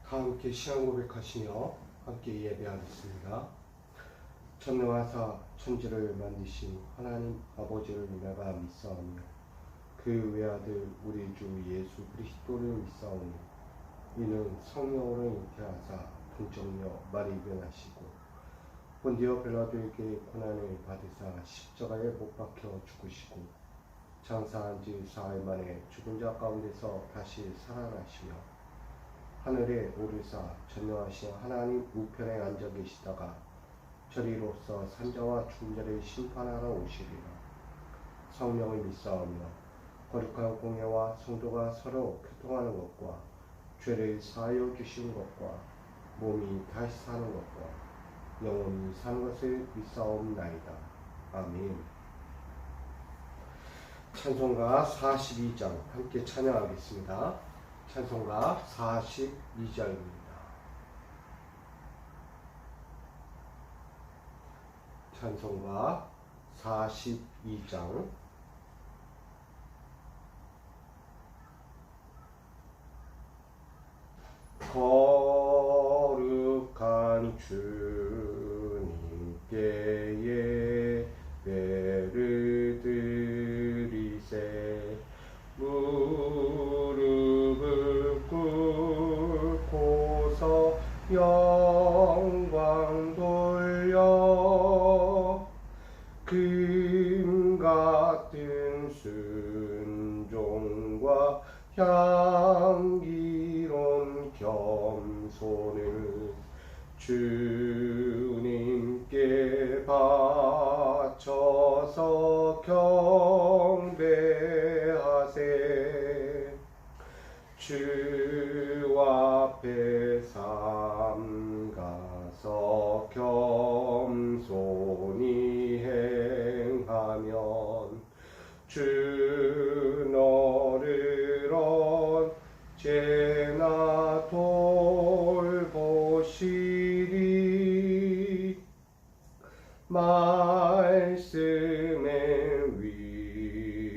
다 함께 시간 고백하시며 함께 예배하겠습니다. 전능하사 천지를 만드신 하나님 아버지를 내가 믿사오며 그 외아들 우리 주 예수 그리스도를 믿사오니 이는 성령으로 잉태하사 동정녀 마리변하시고 본디오 빌라도에게 고난을 받으사 십자가에 못 박혀 죽으시고 장사한 지 사흘 만에 죽은 자 가운데서 다시 살아나시며 하늘에 오르사 전능하신 하나님 우편에 앉아 계시다가 저리로서 산자와 죽은 자를 심판하러 오시리라. 성령을 믿사오며 거룩한 공예와 성도가 서로 교통하는 것과 죄를 사하여 주시는 것과 몸이 다시 사는 것과 영원히 사는 것을 믿사옵나이다. 아멘. 찬송가 42장 함께 찬양하겠습니다. 찬송가 42장입니다. 찬송가 42장 거룩한 주님께 예배를 드리세 무릎을 꿇고서 영광 돌려 금 같은 순종과 향기로운 겸손을 주님께 바쳐서 경배하세. 주 앞에 삼가서 겸손히 행하면 주 너를 언제나 돌보시리. 말씀의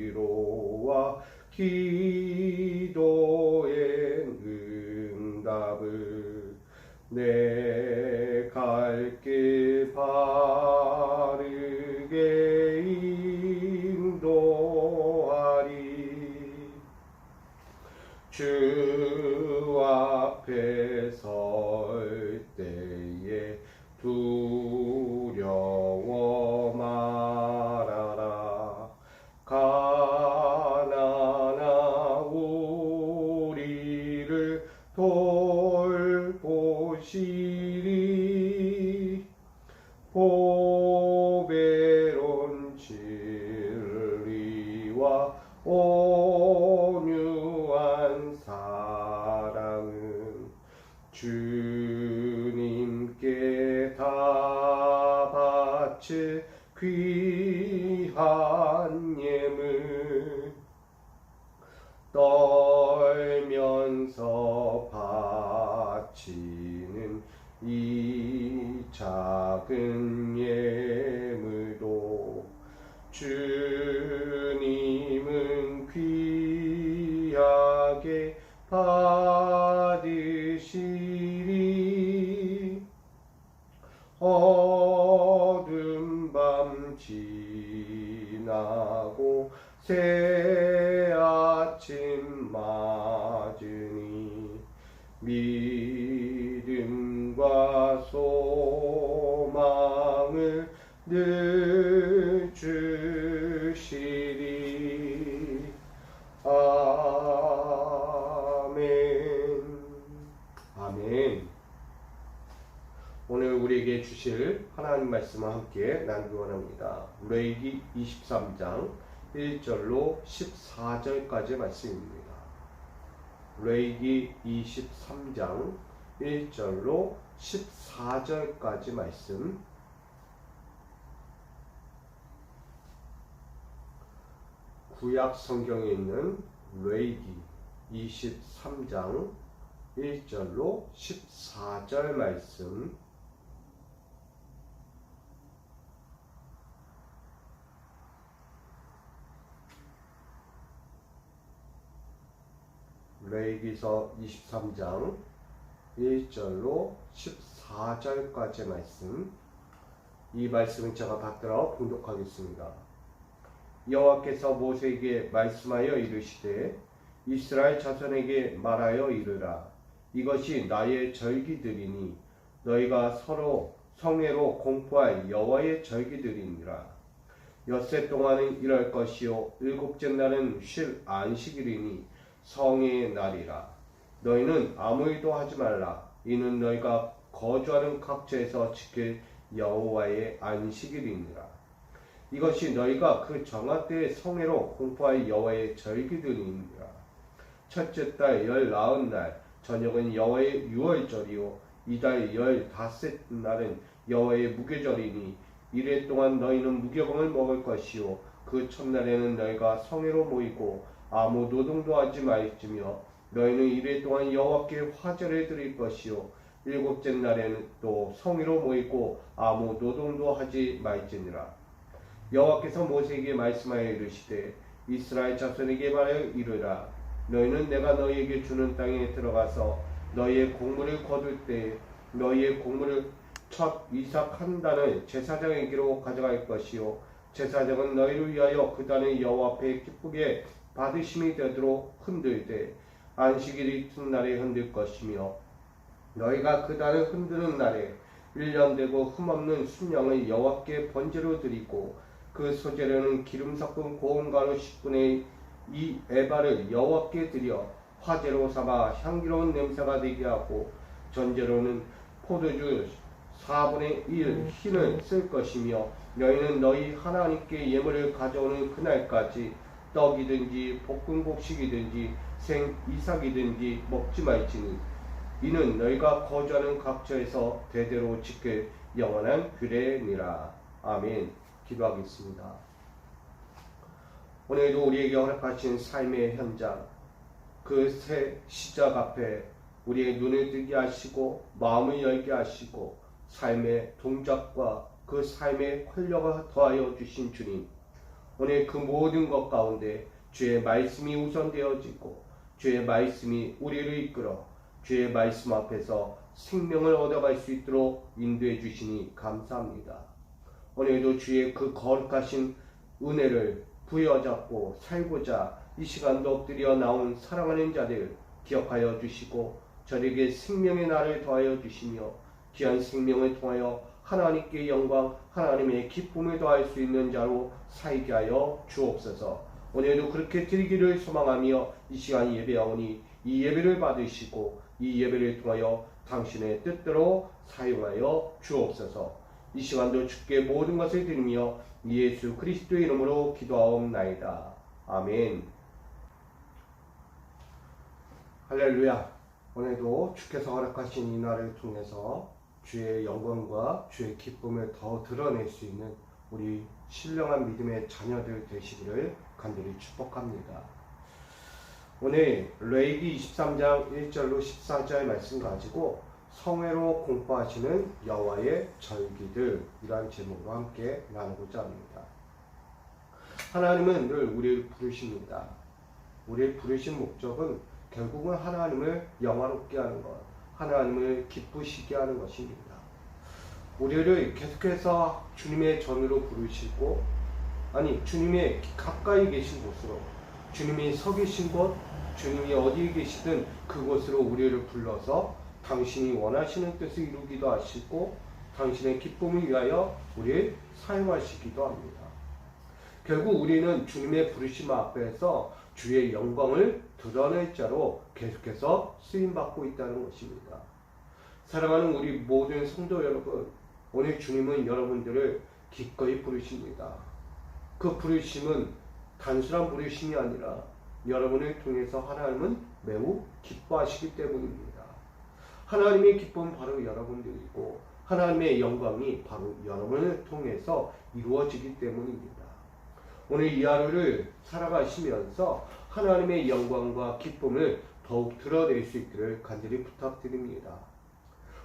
위로와 기도의 응답을 내 갈 길 바르게 인도하리. 주 앞에 설 때에 두려워 말아라. 가난한 우리를 돌보시리. 보배로운 진리와 온유한 사랑은 주님께 다 바칠 귀한 예물. 떨면서 바치는 이 작은 예물도 주님은 귀하게 받으시리. 어두운 밤 지나고 새 아침 맞으니 믿음과 소망을 늘 주시리. 아멘. 아멘. 오늘 우리에게 주실 하나님 말씀을 함께 나누기 원합니다. 레위기 23장 1절로 14절까지 말씀입니다. 레위기 23장 1절로 14절까지 말씀. 구약 성경에 있는 레위기 23장 1절로 14절 말씀. 레위기서 23장 1절로 14절까지의 말씀, 이 말씀은 제가 받들어 봉독하겠습니다. 여호와께서 모세에게 말씀하여 이르시되 이스라엘 자손에게 말하여 이르라. 이것이 나의 절기들이니 너희가 서로 성회로 공포할 여호와의 절기들이니라. 엿새 동안은 일할 것이요 일곱째 날은 쉴 안식일이니 성회의 날이라. 너희는 아무 일도 하지 말라. 이는 너희가 거주하는 각처에서 지킬 여호와의 안식일이니라. 이것이 너희가 그 정한 때의 성회로 공포할 여호와의 절기들이니라. 첫째 달 19날 저녁은 여호와의 유월절이요 이달 15째 날은 여호와의 무교절이니 이래 동안 너희는 무교병을 먹을 것이요 그 첫날에는 너희가 성회로 모이고 아무 노동도 하지 말지며 너희는 이래 동안 여호와께 화제를 드릴 것이요 일곱째 날에는 또 성회로 모이고 아무 노동도 하지 말지니라. 여호와께서 모세에게 말씀하여 이르시되 이스라엘 자손에게 말하여 이르라. 너희는 내가 너희에게 주는 땅에 들어가서 너희의 곡물을 거둘 때 너희의 곡물을 첫 이삭 한 단을 제사장에게로 가져갈 것이요 제사장은 너희를 위하여 그 단을 여호와 앞에 기쁘게 받으심이 되도록 흔들되 안식일 이튿날에 흔들 것이며 너희가 그 단을 흔드는 날에 1년 되고 흠없는 순양을 여호와께 번제로 드리고 그 소재로는 기름 섞은 고운 가루 10분의 2 에바를 여호와께 드려 화제로 삼아 향기로운 냄새가 되게 하고 전제로는 포도주 4분의 1 흰을 쓸 것이며 너희는 너희 하나님께 예물을 가져오는 그날까지 떡이든지 볶은 곡식이든지 생 이삭이든지 먹지 말지니 이는 너희가 거주하는 각처에서 대대로 지킬 영원한 규례니라. 아멘. 기도하겠습니다. 오늘도 우리에게 허락하신 삶의 현장, 그 새 시작 앞에 우리의 눈을 뜨게 하시고 마음을 열게 하시고 삶의 동작과 그 삶의 활력을 더하여 주신 주님, 오늘 그 모든 것 가운데 주의 말씀이 우선되어지고 주의 말씀이 우리를 이끌어 주의 말씀 앞에서 생명을 얻어갈 수 있도록 인도해 주시니 감사합니다. 오늘도 주의 그 거룩하신 은혜를 부여잡고 살고자 이 시간도 엎드려 나온 사랑하는 자들 기억하여 주시고 저에게 생명의 날을 더하여 주시며 귀한 생명을 통하여 하나님께 영광, 하나님의 기쁨을 더할 수 있는 자로 살게 하여 주옵소서. 오늘도 그렇게 드리기를 소망하며 이 시간 예배하오니 이 예배를 받으시고 이 예배를 통하여 당신의 뜻대로 사용하여 주옵소서. 이 시간도 주께 모든 것을 드리며 예수 그리스도의 이름으로 기도하옵나이다. 아멘. 할렐루야. 오늘도 주께서 허락하신 이 날을 통해서 주의 영광과 주의 기쁨을 더 드러낼 수 있는 우리 신령한 믿음의 자녀들 되시기를 간절히 축복합니다. 오늘 레위기 23장 1절로 14절 말씀 가지고 성회로 공포하시는 여호와의 절기들, 이러한 제목으로 함께 나누고자 합니다. 하나님은 늘 우리를 부르십니다. 우리를 부르신 목적은 결국은 하나님을 영화롭게 하는 것, 하나님을 기쁘시게 하는 것입니다. 우리를 계속해서 주님의 전으로 부르시고, 아니 주님의 가까이 계신 곳으로, 주님이 서 계신 곳, 주님이 어디에 계시든 그곳으로 우리를 불러서 당신이 원하시는 뜻을 이루기도 하시고 당신의 기쁨을 위하여 우리를 사용하시기도 합니다. 결국 우리는 주님의 부르심 앞에서 주의 영광을 드러낼 자로 계속해서 쓰임받고 있다는 것입니다. 사랑하는 우리 모든 성도 여러분, 오늘 주님은 여러분들을 기꺼이 부르십니다. 그 부르심은 단순한 부르심이 아니라 여러분을 통해서 하나님은 매우 기뻐하시기 때문입니다. 하나님의 기쁨은 바로 여러분들이고 하나님의 영광이 바로 여러분을 통해서 이루어지기 때문입니다. 오늘 이 하루를 살아가시면서 하나님의 영광과 기쁨을 더욱 드러낼 수 있기를 간절히 부탁드립니다.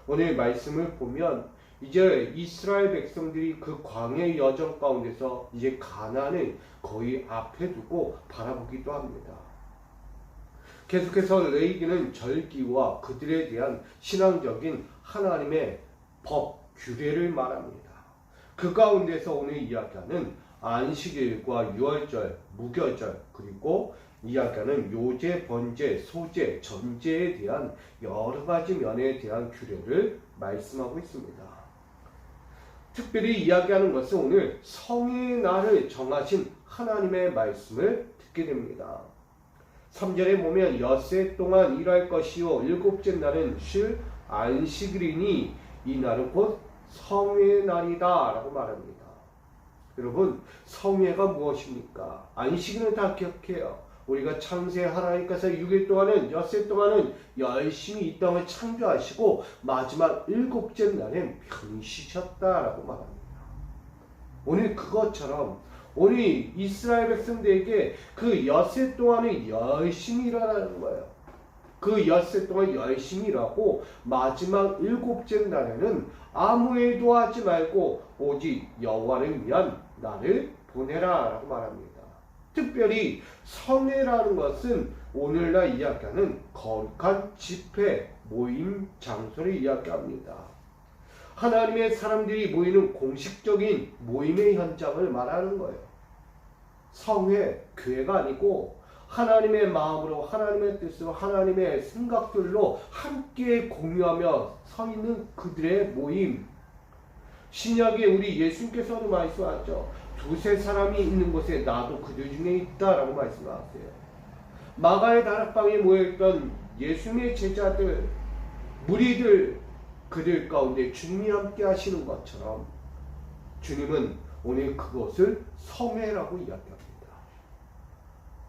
오늘 말씀을 보면 이제 이스라엘 백성들이 그 광야의 여정 가운데서 이제 가나안을 거의 앞에 두고 바라보기도 합니다. 계속해서 레위기는 절기와 그들에 대한 신앙적인 하나님의 법, 규례를 말합니다. 그 가운데서 오늘 이야기하는 안식일과 유월절, 무교절, 그리고 이야기하는 요제, 번제, 소제, 전제에 대한 여러 가지 면에 대한 규례를 말씀하고 있습니다. 특별히 이야기하는 것은 오늘 성의 날을 정하신 하나님의 말씀을 듣게 됩니다. 3절에 보면 엿새 동안 일할 것이요 일곱째 날은 쉴 안식일이니 이 날은 곧 성의 날이다 라고 말합니다. 여러분, 성회가 무엇입니까? 안식일은 다 기억해요. 우리가 창세 하나님께서 6일 동안은 엿새 동안은 열심히 이 땅을 창조하시고 마지막 일곱째 날엔 편히 쉬셨다라고 말합니다. 오늘 그것처럼 오늘 이스라엘 백성들에게 그 엿새 동안은 열심히 일하라는 거예요. 그 엿새 동안 열심히 일하고 마지막 일곱째 날에는 아무 일도 하지 말고 오직 여호와를 위한 날을 보내라 라고 말합니다. 특별히 성회라는 것은 오늘날 이야기하는 거룩한 집회, 모임 장소를 이야기합니다. 하나님의 사람들이 모이는 공식적인 모임의 현장을 말하는 거예요. 성회, 교회가 아니고 하나님의 마음으로, 하나님의 뜻으로, 하나님의 생각들로 함께 공유하며 서 있는 그들의 모임. 신약에 우리 예수님께서도 말씀하셨죠. 두세 사람이 있는 곳에 나도 그들 중에 있다라고 말씀하세요. 마가의 다락방에 모여있던 예수님의 제자들, 무리들, 그들 가운데 주님이 함께 하시는 것처럼 주님은 오늘 그것을 성회라고 이야기합니다.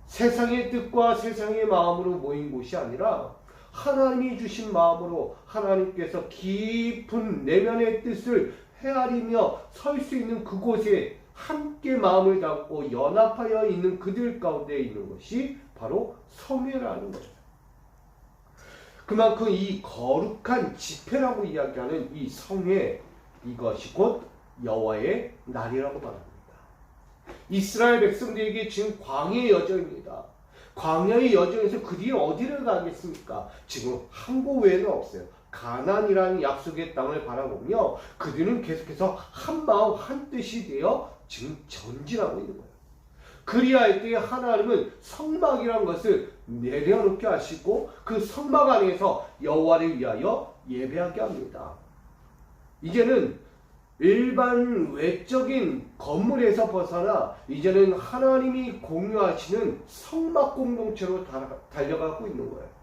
세상의 뜻과 세상의 마음으로 모인 곳이 아니라 하나님이 주신 마음으로 하나님께서 깊은 내면의 뜻을 헤아리며 설 수 있는 그곳에 함께 마음을 담고 연합하여 있는 그들 가운데 있는 것이 바로 성회라는 거예요. 그만큼 이 거룩한 집회라고 이야기하는 이 성회, 이것이 곧 여호와의 날이라고 말합니다. 이스라엘 백성들에게 지금 광야의 여정입니다. 광야의 여정에서 그들이 어디를 가겠습니까? 지금 한 곳 외에는 없어요. 가나안이라는 약속의 땅을 바라보며 그들은 계속해서 한 마음 한 뜻이 되어 지금 전진하고 있는 거예요. 그리할 때 하나님은 성막이라는 것을 내려놓게 하시고 그 성막 안에서 여호와를 위하여 예배하게 합니다. 이제는 일반 외적인 건물에서 벗어나 이제는 하나님이 공유하시는 성막 공동체로 달려가고 있는 거예요.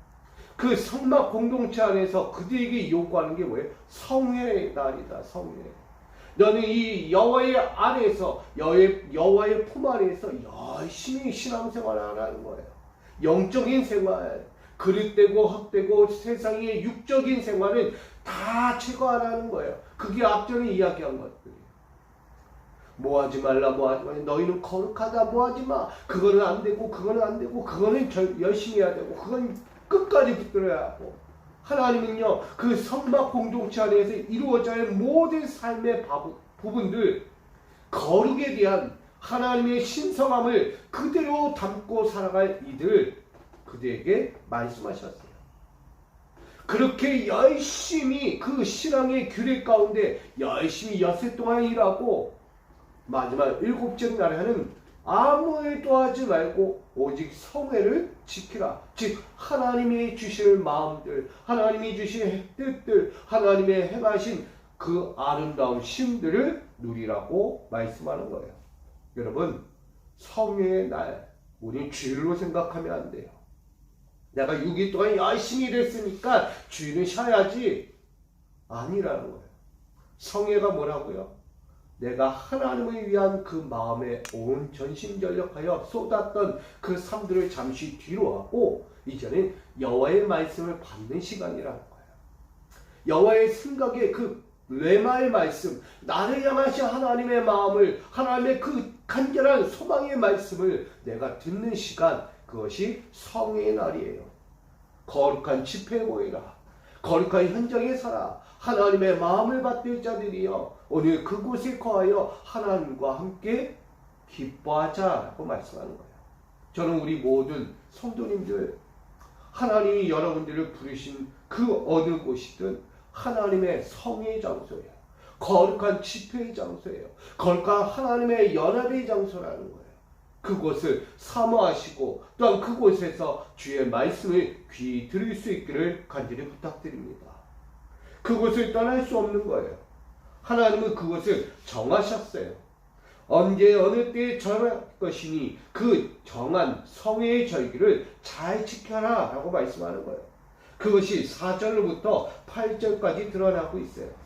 그 성막 공동체 안에서 그들에게 요구하는 게 뭐예요? 성회의 날이다. 성회. 너는 이 여호와의 안에서 여호와의 품 안에서 열심히 신앙생활을 하라는 거예요. 영적인 생활, 그릇되고 헛되고 세상의 육적인 생활은 다 제거하라는 거예요. 그게 앞전에 이야기한 것들이에요. 뭐하지 말라, 뭐하지 말라. 너희는 거룩하다, 뭐하지 마. 그거는 안 되고, 그거는 안 되고, 그거는 열심히 해야 되고, 그건 끝까지 붙들어야 하고. 하나님은요, 그 성막 공동체 안에서 이루어져야 할 모든 삶의 부분들, 거룩에 대한 하나님의 신성함을 그대로 담고 살아갈 이들, 그들에게 말씀하셨어요. 그렇게 열심히 그 신앙의 규례 가운데 열심히 엿새 동안 일하고 마지막 일곱째 날에는 아무 일도 하지 말고 오직 성회를 지키라. 즉 하나님이 주실 마음들, 하나님이 주신 뜻들, 하나님의 행하신 그 아름다운 쉼들을 누리라고 말씀하는 거예요. 여러분, 성회의 날 우리 주일로 생각하면 안 돼요. 내가 6일 동안 열심히 일했으니까 주일은 쉬어야지. 아니라는 거예요. 성회가 뭐라고요? 내가 하나님을 위한 그 마음에 온 전심전력하여 쏟았던 그 삶들을 잠시 뒤로 하고 이제는 여호와의 말씀을 받는 시간이라는 거예요. 여호와의 생각의 그 레마의 말씀, 나를 향하신 하나님의 마음을, 하나님의 그 간절한 소망의 말씀을 내가 듣는 시간, 그것이 성회의 날이에요. 거룩한 집회에 모이라. 거룩한 현장에 살아. 하나님의 마음을 받들 자들이여 오늘 그곳에 거하여 하나님과 함께 기뻐하자라고 말씀하는 거예요. 저는 우리 모든 성도님들 하나님이 여러분들을 부르신 그 어느 곳이든 하나님의 성의 장소예요. 거룩한 집회의 장소예요. 거룩한 하나님의 연합의 장소라는 거예요. 그곳을 사모하시고 또한 그곳에서 주의 말씀을 귀히 들을 수 있기를 간절히 부탁드립니다. 그곳을 떠날 수 없는 거예요. 하나님은 그곳을 정하셨어요. 언제 어느 때에 정할 것이니 그 정한 성회의 절기를 잘 지켜라 라고 말씀하는 거예요. 그것이 4절로부터 8절까지 드러나고 있어요.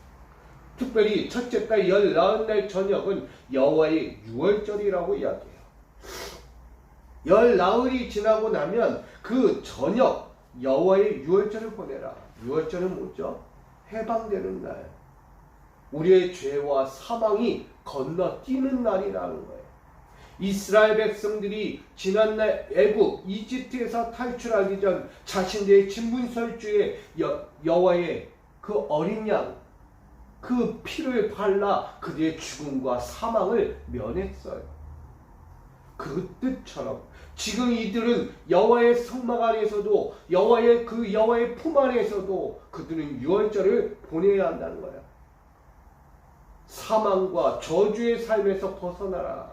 특별히 첫째 달 19날 저녁은 여호와의 유월절이라고 이야기해요. 19일이 지나고 나면 그 저녁 여호와의 유월절을 보내라. 유월절은 뭐죠? 해방되는 날. 우리의 죄와 사망이 건너뛰는 날이라는 거예요. 이스라엘 백성들이 지난날 애굽 이집트에서 탈출하기 전 자신들의 진문설주에 여호와의 그 어린 양 그 피를 발라 그들의 죽음과 사망을 면했어요. 그 뜻처럼 지금 이들은 여호와의 성막 안에서도 여호와의 품 안에서도 그들은 유월절을 보내야 한다는 거예요. 사망과 저주의 삶에서 벗어나라.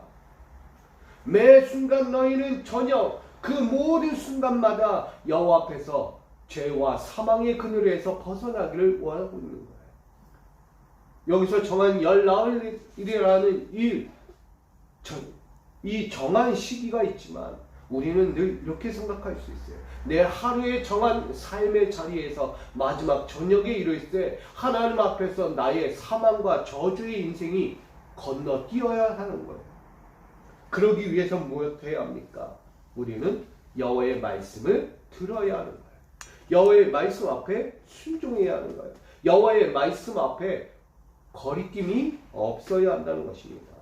매 순간 너희는 저녁 그 모든 순간마다 여호와 앞에서 죄와 사망의 그늘에서 벗어나기를 원하고 있는 거예요. 여기서 정한 19일이라는 이 정한 시기가 있지만 우리는 늘 이렇게 생각할 수 있어요. 내 하루의 정한 삶의 자리에서 마지막 저녁에 이를 때 하나님 앞에서 나의 사망과 저주의 인생이 건너뛰어야 하는 거예요. 그러기 위해서 무엇해야 합니까? 우리는 여호와의 말씀을 들어야 하는 거예요. 여호와의 말씀 앞에 순종해야 하는 거예요. 여호와의 말씀 앞에 거리낌이 없어야 한다는 것입니다.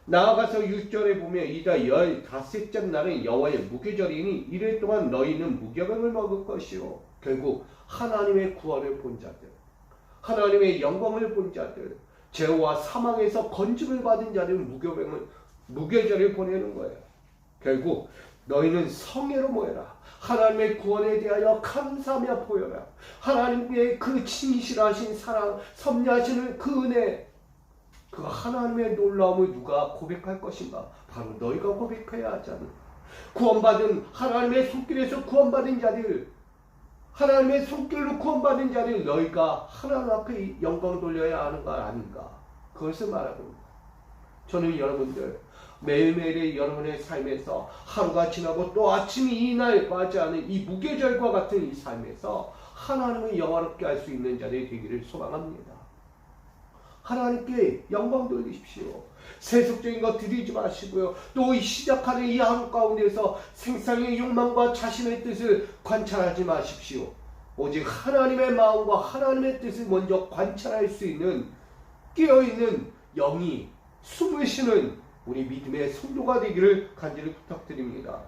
나아가서 6절에 보면 이다 15째 날은 여호와의 무교절이니 이래 동안 너희는 무교병을 먹을 것이요. 결국 하나님의 구원을 본 자들, 하나님의 영광을 본 자들, 죄와 사망에서 건짐을 받은 자들은 무교절을 보내는 거예요. 결국 너희는 성회로 모여라. 하나님의 구원에 대하여 감사하며 보여라. 하나님의 그 진실하신 사랑, 섭리하시는 그 은혜, 그 하나님의 놀라움을 누가 고백할 것인가? 바로 너희가 고백해야 하잖아. 구원받은 하나님의 손길에서 구원받은 자들, 하나님의 손길로 구원받은 자들, 너희가 하나님 앞에 영광 돌려야 하는 거 아닌가? 그것을 말합니다. 저는 여러분들 매일매일의 여러분의 삶에서 하루가 지나고 또 아침이 이날 맞이하는 이 무교절과 같은 이 삶에서 하나님을 영화롭게 할 수 있는 자들이 되기를 소망합니다. 하나님께 영광 돌리십시오. 세속적인 것 드리지 마시고요. 또 시작하는 이 하루 가운데서 생상의 욕망과 자신의 뜻을 관찰하지 마십시오. 오직 하나님의 마음과 하나님의 뜻을 먼저 관찰할 수 있는 깨어있는 영이 숨을 쉬는 우리 믿음의 성도가 되기를 간절히 부탁드립니다.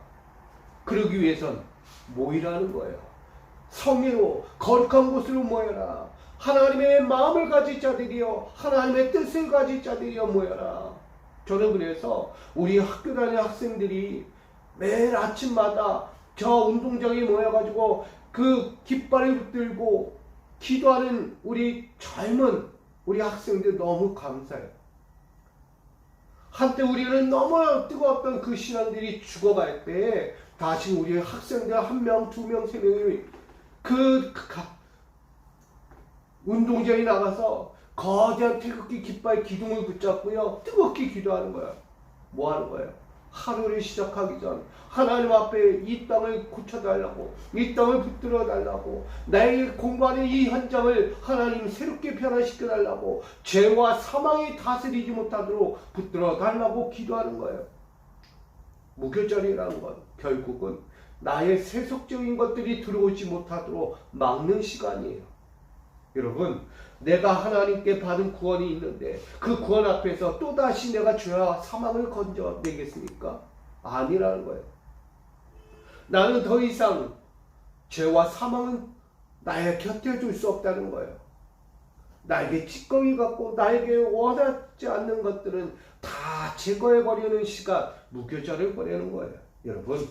그러기 위해선 모이라는 거예요. 성회로 거룩한 곳으로 모여라. 하나님의 마음을 가진 자들이여, 하나님의 뜻을 가진 자들이여 모여라. 저는 그래서 우리 학교 다니는 학생들이 매일 아침마다 저 운동장에 모여가지고 그 깃발을 붙들고 기도하는 우리 젊은 우리 학생들 너무 감사해요. 한때 우리는 너무 뜨거웠던 그 신앙들이 죽어갈 때 다시 우리 학생들 1명, 2명, 3명이 그 운동장에 나가서 거대한 태극기 깃발 기둥을 붙잡고요 뜨겁게 기도하는 거예요. 뭐 하는 거예요? 하루를 시작하기 전 하나님 앞에 이 땅을 고쳐달라고, 이 땅을 붙들어 달라고, 내일 공부하는 이 현장을 하나님 새롭게 변화시켜달라고, 죄와 사망이 다스리지 못하도록 붙들어 달라고 기도하는 거예요. 무교절이라는 건 결국은 나의 세속적인 것들이 들어오지 못하도록 막는 시간이에요. 여러분, 내가 하나님께 받은 구원이 있는데 그 구원 앞에서 또다시 내가 죄와 사망을 건져내겠습니까? 아니라는 거예요. 나는 더 이상 죄와 사망은 나의 곁에 둘 수 없다는 거예요. 나에게 찌꺼기 같고 나에게 원하지 않는 것들은 다 제거해버리는 시간, 무교절을 보내는 거예요. 여러분,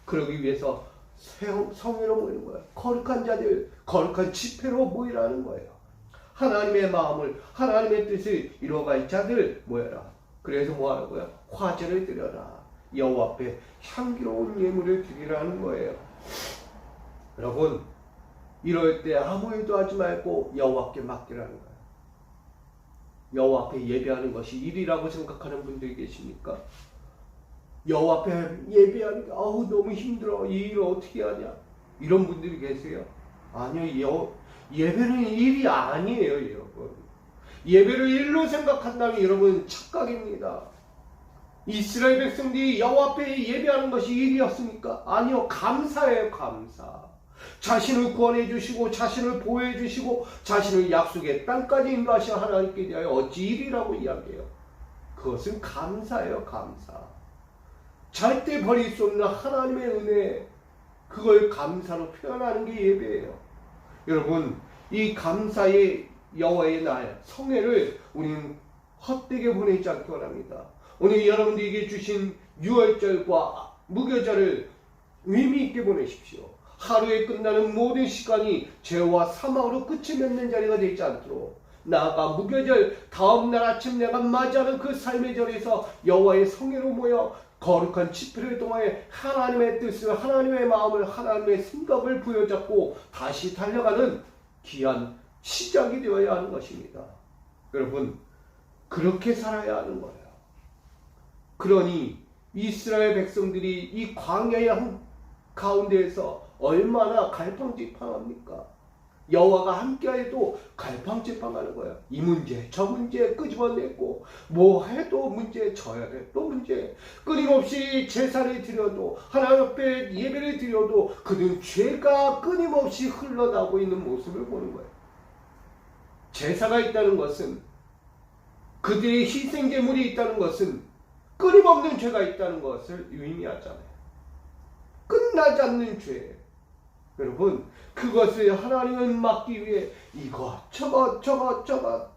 그러기 위해서 성회로 모이는 거예요. 거룩한 자들, 거룩한 집회로 모이라는 거예요. 하나님의 마음을, 하나님의 뜻을 이루어갈 자들 모여라. 그래서 뭐 하는 거야? 화제를 드려라. 여호와 앞에 향기로운 예물을 드리라는 거예요. 여러분, 이럴 때 아무 일도 하지 말고 여호와께 맡기라는 거예요. 여호와 앞에 예배하는 것이 일이라고 생각하는 분들이 계십니까? 여호와 앞에 예배하는 게 너무 힘들어. 이 일을 어떻게 하냐? 이런 분들이 계세요. 아니요. 예배는 일이 아니에요, 여러분. 예배를 일로 생각한다면 여러분 착각입니다. 이스라엘 백성들이 여호와 앞에 예배하는 것이 일이었습니까? 아니요. 감사예요, 감사. 자신을 구원해 주시고 자신을 보호해 주시고 자신을 약속의 땅까지 인도하신 하나님께 대하여 어찌 일이라고 이야기해요? 그것은 감사예요, 감사. 절대 버릴 수 없는 하나님의 은혜, 그걸 감사로 표현하는 게 예배예요. 여러분, 이 감사의 여호와의 날, 성회를 우리는 헛되게 보내지 않기 원합니다. 오늘 여러분들에게 주신 유월절과 무교절을 의미 있게 보내십시오. 하루에 끝나는 모든 시간이 죄와 사망으로 끝이 맺는 자리가 되지 않도록, 나아가 무교절 다음날 아침 내가 맞이하는 그 삶의 절에서 여호와의 성회로 모여 거룩한 집회를 통해 하나님의 뜻을, 하나님의 마음을, 하나님의 생각을 부여잡고 다시 달려가는 귀한 시작이 되어야 하는 것입니다. 여러분, 그렇게 살아야 하는 거예요. 그러니 이스라엘 백성들이 이 광야의 가운데에서 얼마나 갈팡질팡합니까? 여호와가 함께해도 갈팡질팡하는 거예요. 이 문제 저 문제 끄집어내고 뭐 해도 문제, 저야 돼 또 문제. 끊임없이 제사를 드려도, 하나님 앞에 예배를 드려도 그들은 죄가 끊임없이 흘러나오고 있는 모습을 보는 거예요. 제사가 있다는 것은, 그들의 희생제물이 있다는 것은 끊임없는 죄가 있다는 것을 의미하잖아요. 끝나지 않는 죄. 여러분, 그것을 하나님은 막기 위해 저것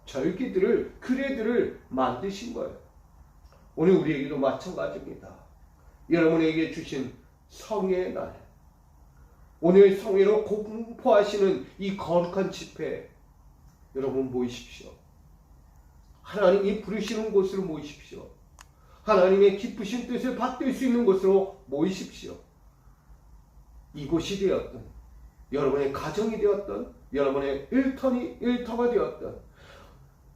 절기들을, 규례들을 만드신 거예요. 오늘 우리에게도 마찬가지입니다. 여러분에게 주신 성의 날, 오늘 성회로 공포하시는 이 거룩한 집회, 여러분 모이십시오. 하나님이 부르시는 곳으로 모이십시오. 하나님의 깊으신 뜻을 받들 수 있는 곳으로 모이십시오. 이곳이 되었던, 여러분의 가정이 되었던, 여러분의 일터가 되었던,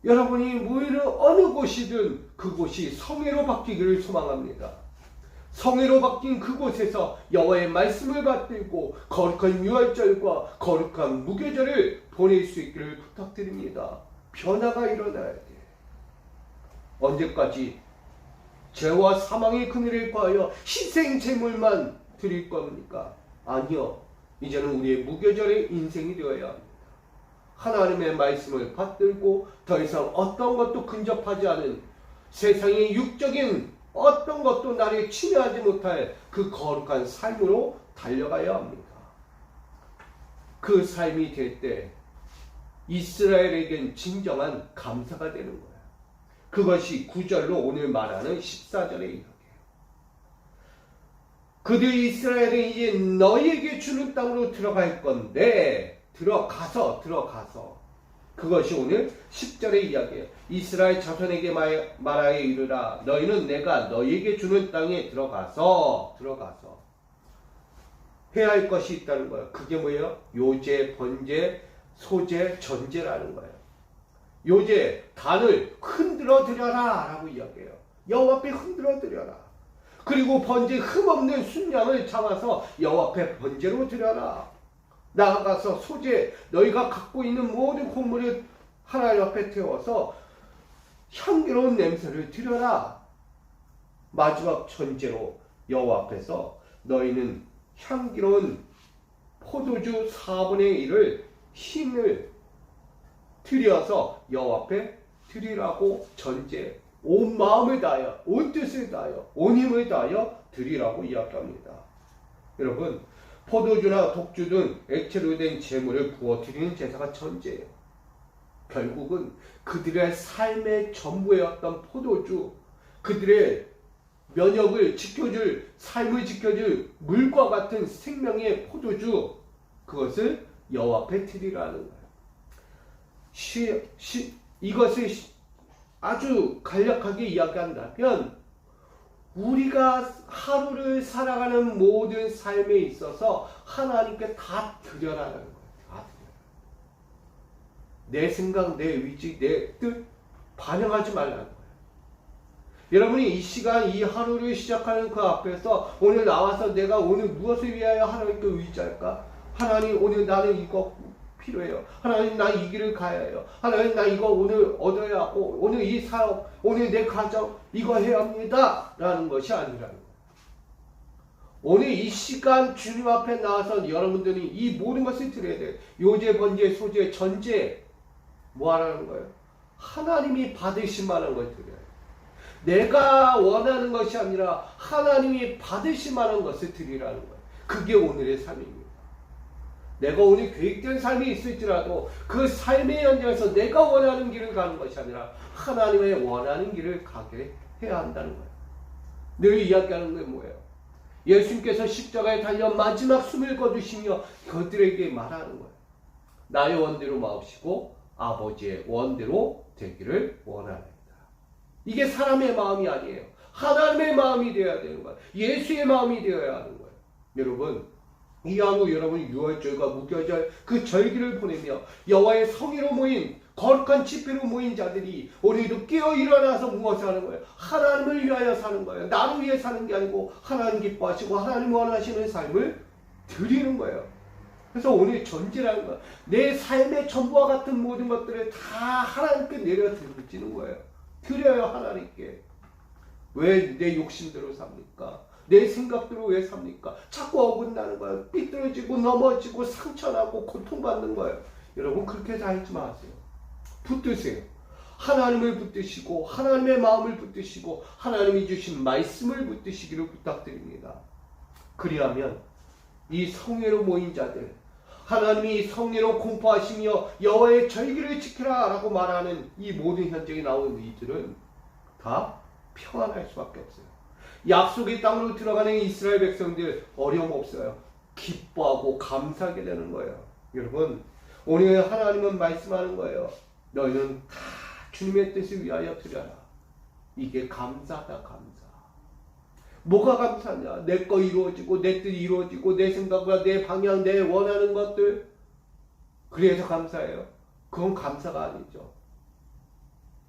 여러분이 모이는 어느 곳이든 그곳이 성회로 바뀌기를 소망합니다. 성회로 바뀐 그곳에서 여호와의 말씀을 받들고 거룩한 유월절과 거룩한 무교절을 보낼 수 있기를 부탁드립니다. 변화가 일어나야 돼. 언제까지 죄와 사망의 그늘에 거하여 희생 제물만 드릴 겁니까? 아니요. 이제는 우리의 무교절의 인생이 되어야 합니다. 하나님의 말씀을 받들고 더 이상 어떤 것도 근접하지 않은, 세상의 육적인 어떤 것도 나를 침해하지 못할 그 거룩한 삶으로 달려가야 합니다. 그 삶이 될 때 이스라엘에겐 진정한 감사가 되는 거예요. 그것이 9절로 오늘 말하는 14절의 이야기예요. 그들 이스라엘은 이제 너희에게 주는 땅으로 들어갈 건데, 들어가서 그것이 오늘 10절의 이야기예요. 이스라엘 자손에게 말하여 이르라. 너희는 내가 너희에게 주는 땅에 들어가서 해야 할 것이 있다는 거예요. 그게 뭐예요? 요제, 번제, 소제, 전제라는 거예요. 요제, 단을 흔들어 드려라 라고 이야기해요. 여호와 앞에 흔들어 드려라. 그리고 번제, 흠없는 순양을 잡아서 여호와 앞에 번제로 드려라. 나아가서 소제, 너희가 갖고 있는 모든 곡물을 하나님 앞에 태워서 향기로운 냄새를 드려라. 마지막 전제로 여호와 앞에서 너희는 향기로운 포도주 4분의 1을 흰을 드려서 여호와 앞에 드리라고 전제, 온 마음을 다하여, 온 뜻을 다하여, 온 힘을 다하여 드리라고 이야기합니다. 여러분, 포도주나 독주 등 액체로 된 제물을 부어 드리는 제사가 전제예요. 결국은 그들의 삶의 전부였던 포도주, 그들의 면역을 지켜줄, 삶을 지켜줄 물과 같은 생명의 포도주, 그것을 여호와 앞에 드리라는 거예요. 이것을 아주 간략하게 이야기한다면 우리가 하루를 살아가는 모든 삶에 있어서 하나님께 다 드려라는 거예요. 다 드려라. 내 생각, 내 의지, 내 뜻 반영하지 말라는 거예요. 여러분이 이 시간, 이 하루를 시작하는 그 앞에서 오늘 나와서 내가 오늘 무엇을 위하여 하나님께 의지할까? 하나님, 오늘 나는 이거 필요해요. 하나님, 나 이 길을 가야 해요. 하나님, 나 이거 오늘 얻어야 하고, 오늘 이 사업, 오늘 내 가정, 이거 해야 합니다. 라는 것이 아니라는 거예요. 오늘 이 시간 주님 앞에 나와서 여러분들이 이 모든 것을 드려야 돼요. 요제, 번제, 소제, 전제, 뭐 하라는 거예요? 하나님이 받으실 만한 걸 드려요. 내가 원하는 것이 아니라 하나님이 받으실 만한 것을 드리라는 거예요. 그게 오늘의 삶입니다. 내가 오늘 계획된 삶이 있을지라도 그 삶의 현장에서 내가 원하는 길을 가는 것이 아니라 하나님의 원하는 길을 가게 해야 한다는 거예요. 늘 이야기하는 게 뭐예요? 예수님께서 십자가에 달려 마지막 숨을 거두시며 그들에게 말하는 거예요. 나의 원대로 마옵시고 아버지의 원대로 되기를 원하나이다. 이게 사람의 마음이 아니에요. 하나님의 마음이 되어야 되는 거예요. 예수의 마음이 되어야 하는 거예요. 여러분, 이 하루 여러분 유월절과 무교절 그 절기를 보내며 여호와의 성의로 모인 거룩한 집회로 모인 자들이 오늘도 깨어 일어나서 무엇을 하는 거예요? 하나님을 위하여 사는 거예요. 나를 위해 사는 게 아니고 하나님 기뻐하시고 하나님 원하시는 삶을 드리는 거예요. 그래서 오늘 전제라는 거예요. 내 삶의 전부와 같은 모든 것들을 다 하나님께 내려드리는 거예요. 드려요, 하나님께. 왜 내 욕심대로 삽니까? 내 생각대로 왜 삽니까? 자꾸 어긋나는 거예요. 삐뚤어지고 넘어지고 상처나고 고통받는 거예요. 여러분 그렇게 살지 마세요. 붙드세요. 하나님을 붙드시고 하나님의 마음을 붙드시고 하나님이 주신 말씀을 붙드시기를 부탁드립니다. 그리하면 이 성회로 모인 자들, 하나님이 성회로 공포하시며 여호와의 절기를 지키라 라고 말하는 이 모든 현장에 나오는 이들은 다 평안할 수밖에 없어요. 약속의 땅으로 들어가는 이스라엘 백성들 어려움 없어요. 기뻐하고 감사하게 되는 거예요. 여러분 오늘 하나님은 말씀하는 거예요. 너희는 다 주님의 뜻을 위하여 드려라. 이게 감사다, 감사. 뭐가 감사냐? 내 거 이루어지고 내 뜻이 이루어지고 내 생각과 내 방향, 내 원하는 것들, 그래서 감사해요. 그건 감사가 아니죠.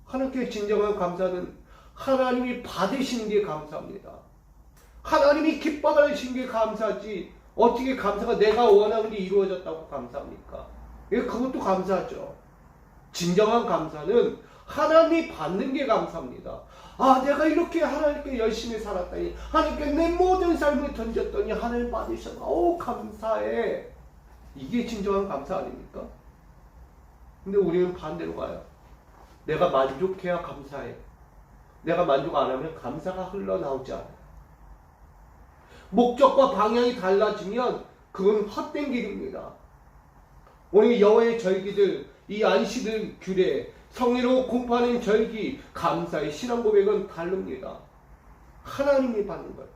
하나님께 진정한 감사는 하나님이 받으시는 게 감사합니다. 하나님이 기뻐하시는 게 감사지 어떻게 감사가 내가 원하는 게 이루어졌다고 감사합니까? 그것도 감사죠. 진정한 감사는 하나님이 받는 게 감사합니다. 아, 내가 이렇게 하나님께 열심히 살았더니 하나님께 내 모든 삶을 던졌더니 하나님 받으셔서 감사해. 이게 진정한 감사 아닙니까? 근데 우리는 반대로 가요. 내가 만족해야 감사해. 내가 만족 안 하면 감사가 흘러나오지 않아요. 목적과 방향이 달라지면 그건 헛된 길입니다. 오늘 여호와의 절기들, 이 안식일 규례, 성의로 공포하는 절기, 감사의 신앙 고백은 다릅니다. 하나님이 받는 거예요.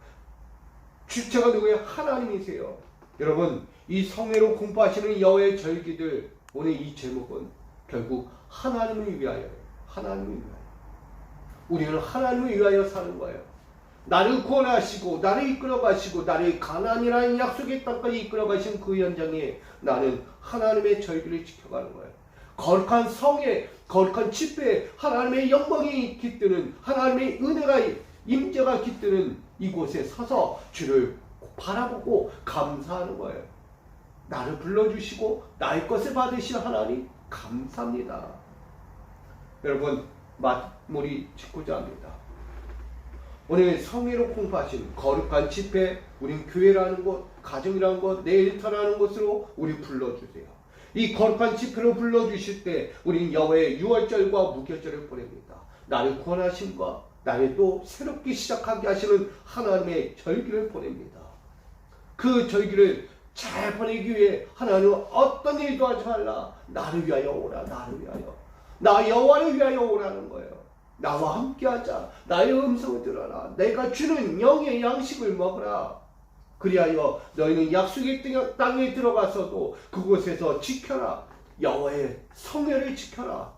주체가 누구예요? 하나님이세요. 여러분, 이 성의로 공포하시는 여호와의 절기들, 오늘 이 제목은 결국 하나님을 위하여요. 하나님을 위하여. 우리는 하나님을 위하여 사는 거예요. 나를 구원하시고 나를 이끌어가시고 나를 가나안이라는 약속의 땅까지 이끌어가신 그 현장에 나는 하나님의 절기를 지켜가는 거예요. 거룩한 성에, 거룩한 집회에 하나님의 영광이 깃드는, 하나님의 은혜가 임재가 깃드는 이곳에 서서 주를 바라보고 감사하는 거예요. 나를 불러주시고 나의 것을 받으신 하나님 감사합니다. 여러분 마무리 짓고자 합니다. 오늘 성회로 공포하신 거룩한 집회, 우린 교회라는 곳, 가정이라는 곳, 내 일터라는 곳으로 우리 불러주세요. 이 거룩한 집회로 불러주실 때 우리는 여호와의 유월절과 무교절을 보냅니다. 나를 구원하심과 나를 또 새롭게 시작하게 하시는 하나님의 절기를 보냅니다. 그 절기를 잘 보내기 위해 하나님은 어떤 일도 하지 말라. 나를 위하여 오라. 나를 위하여. 나 여호와를 위하여 오라는 거예요. 나와 함께하자. 나의 음성을 들어라. 내가 주는 영의 양식을 먹으라. 그리하여 너희는 약속의 땅에 들어가서도 그곳에서 지켜라. 여호와의 성회를 지켜라.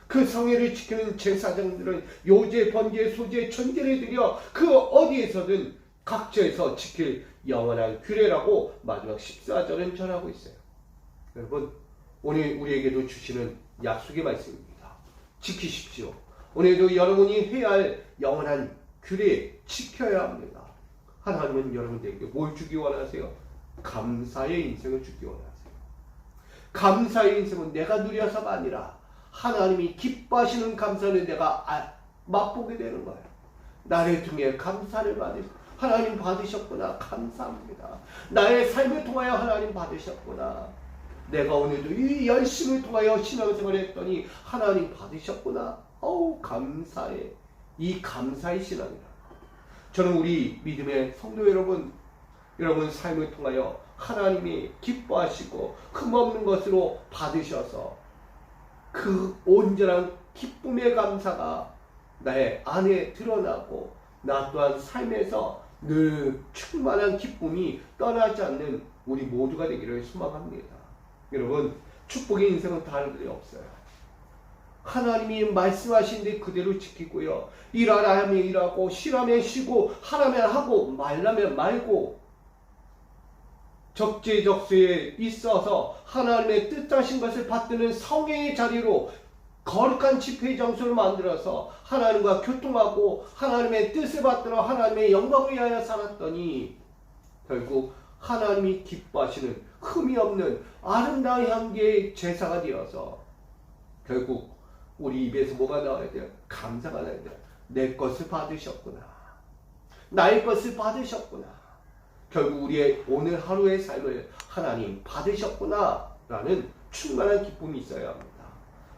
그 성회를 지키는 제사장들은 요제, 번제, 소제, 천제를 드려 그 어디에서든 각처에서 지킬 영원한 규례라고 마지막 14절은 전하고 있어요. 여러분, 오늘 우리에게도 주시는 약속의 말씀입니다. 지키십시오. 오늘도 여러분이 해야 할 영원한 규례 지켜야 합니다. 하나님은 여러분들에게 뭘 주기 원하세요? 감사의 인생을 주기 원하세요. 감사의 인생은 내가 누려서가 아니라 하나님이 기뻐하시는 감사를 내가 맛보게 되는 거예요. 나를 통해 감사를 하나님 받으셨구나. 감사합니다. 나의 삶을 통하여 하나님 받으셨구나. 내가 오늘도 이 열심을 통하여 신앙생활을 했더니 하나님 받으셨구나. 어우, 감사해. 이 감사의 신앙이다. 저는 우리 믿음의 성도 여러분 삶을 통하여 하나님이 기뻐하시고 흠없는 것으로 받으셔서 그 온전한 기쁨의 감사가 나의 안에 드러나고 나 또한 삶에서 늘 충만한 기쁨이 떠나지 않는 우리 모두가 되기를 소망합니다. 여러분, 축복의 인생은 다른 게 없어요. 하나님이 말씀하신 데 그대로 지키고요. 일하라 하면 일하고 쉬라면 쉬고 하라면 하고 말라면 말고 적재적소에 있어서 하나님의 뜻하신 것을 받드는 성회의 자리로 거룩한 집회의 장소를 만들어서 하나님과 교통하고 하나님의 뜻을 받들어 하나님의 영광을 위하여 살았더니 결국 하나님이 기뻐하시는 흠이 없는 아름다운 향기의 제사가 되어서 결국 우리 입에서 뭐가 나와야 돼요? 감사가 나와야 돼요. 내 것을 받으셨구나. 나의 것을 받으셨구나. 결국 우리의 오늘 하루의 삶을 하나님 받으셨구나 라는 충만한 기쁨이 있어야 합니다.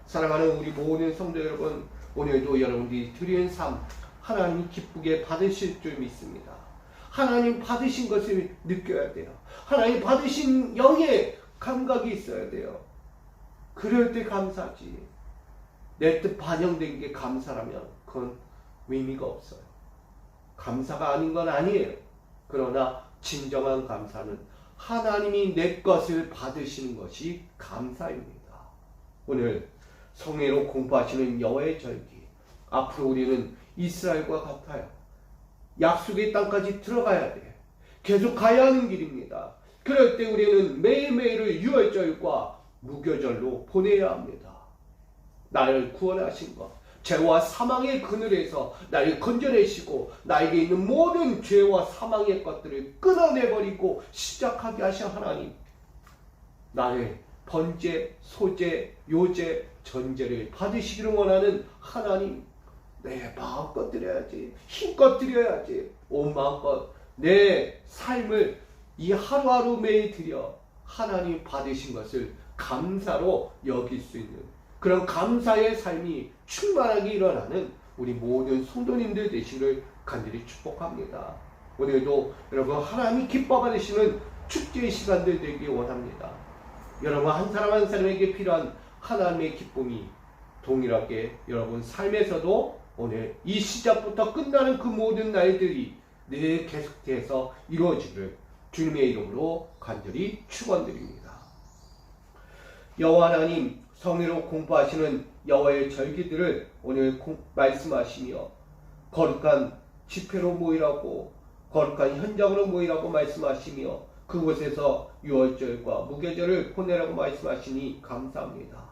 사랑하는 우리 모든 성도 여러분, 오늘도 여러분들이 드리는 삶 하나님이 기쁘게 받으실 줄 믿습니다. 하나님 받으신 것을 느껴야 돼요. 하나님 받으신 영의 감각이 있어야 돼요. 그럴 때 감사지. 내 뜻 반영된 게 감사라면 그건 의미가 없어요. 감사가 아닌 건 아니에요. 그러나 진정한 감사는 하나님이 내 것을 받으시는 것이 감사입니다. 오늘 성회로 공부하시는 여호와의 절기, 앞으로 우리는 이스라엘과 같아요. 약속의 땅까지 들어가야 돼. 계속 가야 하는 길입니다. 그럴 때 우리는 매일매일을 유월절과 무교절로 보내야 합니다. 나를 구원하신 것, 죄와 사망의 그늘에서 나를 건져내시고 나에게 있는 모든 죄와 사망의 것들을 끊어내버리고 시작하게 하신 하나님, 나의 번제, 소제, 요제, 전제를 받으시기를 원하는 하나님, 내 마음껏 드려야지, 힘껏 드려야지, 온 마음껏 내 삶을 이 하루하루 매일 드려 하나님 받으신 것을 감사로 여길 수 있는 그런 감사의 삶이 충만하게 일어나는 우리 모든 성도님들 되시기를 간절히 축복합니다. 오늘도 여러분 하나님이 기뻐 받으시는 축제의 시간들 되길 원합니다. 여러분 한 사람 한 사람에게 필요한 하나님의 기쁨이 동일하게 여러분 삶에서도 오늘 이 시작부터 끝나는 그 모든 날들이 늘 계속해서 이루어지기를 주님의 이름으로 간절히 축원드립니다. 여호와 하나님, 성회로 공부하시는 여호와의 절기들을 오늘 말씀하시며 거룩한 집회로 모이라고, 거룩한 현장으로 모이라고 말씀하시며 그곳에서 유월절과 무교절을 보내라고 말씀하시니 감사합니다.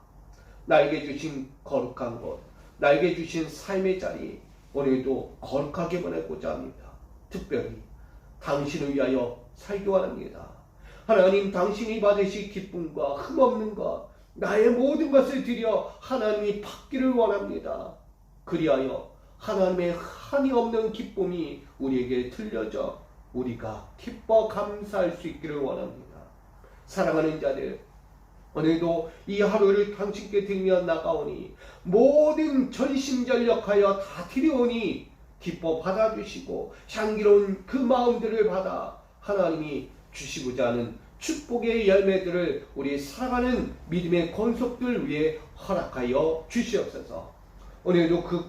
나에게 주신 거룩한 것, 나에게 주신 삶의 자리, 오늘도 거룩하게 보내고자 합니다. 특별히 당신을 위하여 살기 원합니다. 하나님, 당신이 받으실 기쁨과 흠없는 것, 나의 모든 것을 드려 하나님이 받기를 원합니다. 그리하여 하나님의 한이 없는 기쁨이 우리에게 들려져 우리가 기뻐 감사할 수 있기를 원합니다. 사랑하는 자들, 오늘도 이 하루를 당신께 드리며 나가오니 모든 전심전력하여 다 드리오니 기뻐 받아주시고 향기로운 그 마음들을 받아 하나님이 주시고자 하는 축복의 열매들을 우리 사랑하는 믿음의 권속들 위해 허락하여 주시옵소서. 오늘도 그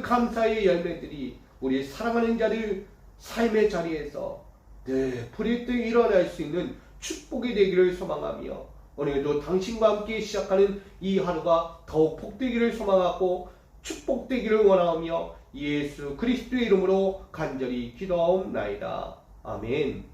감사의 열매들이 우리 사랑하는 자들 삶의 자리에서 늘 부릿뜨 일어날 수 있는 축복이 되기를 소망하며, 오늘도 당신과 함께 시작하는 이 하루가 더욱 복되기를 소망하고 축복되기를 원하며 예수 그리스도의 이름으로 간절히 기도하옵나이다. 아멘.